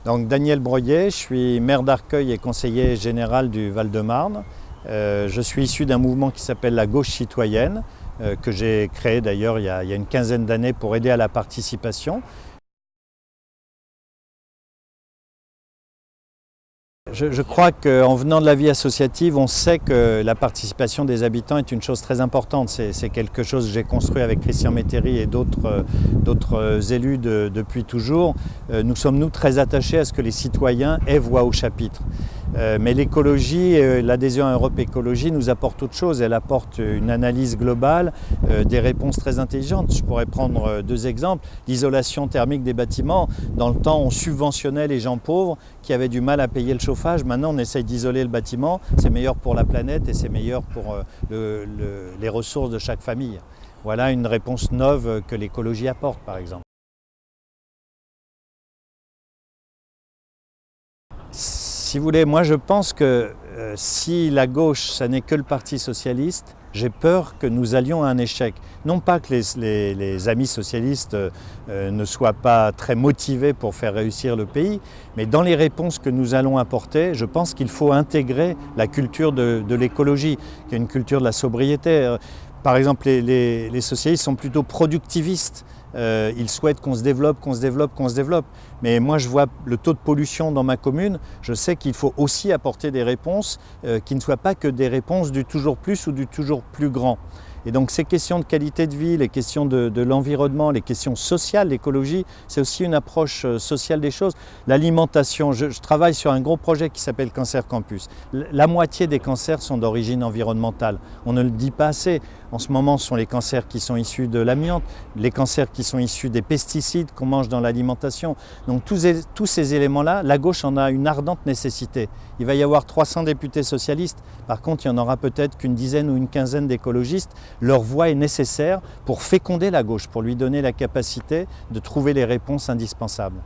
Donc Daniel Breuillet, je suis maire d'Arcueil et conseiller général du Val-de-Marne. Je suis issu d'un mouvement qui s'appelle la gauche citoyenne, que j'ai créé d'ailleurs il y a une quinzaine d'années pour aider à la participation. Je crois qu'en venant de la vie associative, on sait que la participation des habitants est une chose très importante. C'est quelque chose que j'ai construit avec Christian Métairie et d'autres élus depuis toujours. Nous sommes très attachés à ce que les citoyens aient voix au chapitre. Mais l'écologie, l'adhésion à Europe Écologie nous apporte autre chose. Elle apporte une analyse globale, des réponses très intelligentes. Je pourrais prendre deux exemples. L'isolation thermique des bâtiments. Dans le temps, on subventionnait les gens pauvres qui avaient du mal à payer le chauffage. Maintenant, on essaye d'isoler le bâtiment. C'est meilleur pour la planète et c'est meilleur pour les ressources de chaque famille. Voilà une réponse neuve que l'écologie apporte, par exemple. Si vous voulez, moi je pense que si la gauche, ça n'est que le Parti socialiste, j'ai peur que nous allions à un échec. Non pas que les amis socialistes ne soient pas très motivés pour faire réussir le pays, mais dans les réponses que nous allons apporter, je pense qu'il faut intégrer la culture de l'écologie, qui est une culture de la sobriété. Par exemple, les socialistes sont plutôt productivistes. Ils souhaitent qu'on se développe, qu'on se développe, qu'on se développe. Mais moi, je vois le taux de pollution dans ma commune. Je sais qu'il faut aussi apporter des réponses qui ne soient pas que des réponses du toujours plus ou du toujours plus grand. Et donc ces questions de qualité de vie, les questions de l'environnement, les questions sociales, l'écologie, c'est aussi une approche sociale des choses. L'alimentation, je travaille sur un gros projet qui s'appelle Cancer Campus. La moitié des cancers sont d'origine environnementale. On ne le dit pas assez. En ce moment, ce sont les cancers qui sont issus de l'amiante, les cancers qui sont issus des pesticides qu'on mange dans l'alimentation. Donc tous ces éléments-là, la gauche en a une ardente nécessité. Il va y avoir 300 députés socialistes. Par contre, il n'y en aura peut-être qu'une dizaine ou une quinzaine d'écologistes. Leur voix est nécessaire pour féconder la gauche, pour lui donner la capacité de trouver les réponses indispensables.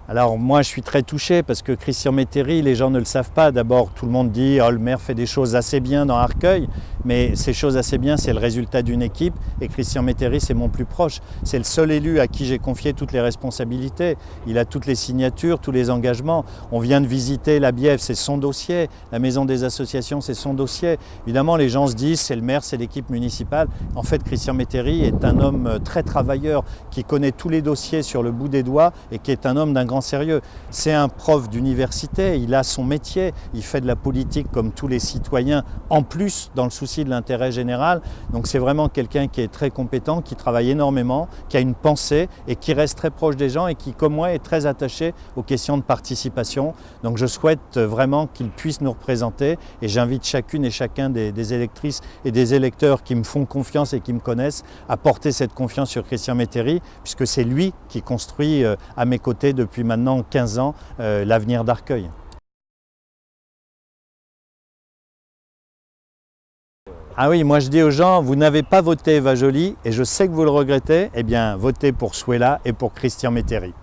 Alors moi je suis très touché parce que Christian Métairie, les gens ne le savent pas. D'abord tout le monde dit oh, le maire fait des choses assez bien dans Arcueil, mais ces choses assez bien c'est le résultat d'une équipe et Christian Métairie c'est mon plus proche. C'est le seul élu à qui j'ai confié toutes les responsabilités. Il a toutes les signatures, tous les engagements. On vient de visiter la Bièvre, c'est son dossier. La maison des associations c'est son dossier. Évidemment les gens se disent c'est le maire, c'est l'équipe municipale. En fait Christian Métairie est un homme très travailleur qui connaît tous les dossiers sur le bout des doigts et qui est un homme d'un grand sérieux. C'est un prof d'université, il a son métier, il fait de la politique comme tous les citoyens, en plus dans le souci de l'intérêt général. Donc c'est vraiment quelqu'un qui est très compétent, qui travaille énormément, qui a une pensée et qui reste très proche des gens et qui, comme moi, est très attaché aux questions de participation. Donc je souhaite vraiment qu'il puisse nous représenter et j'invite chacune et chacun des électrices et des électeurs qui me font confiance et qui me connaissent à porter cette confiance sur Christian Métairie, puisque c'est lui qui construit à mes côtés depuis maintenant 15 ans l'avenir d'Arcueil. Ah oui, moi je dis aux gens, vous n'avez pas voté Eva Joly et je sais que vous le regrettez, eh bien votez pour Souela et pour Christian Métairie.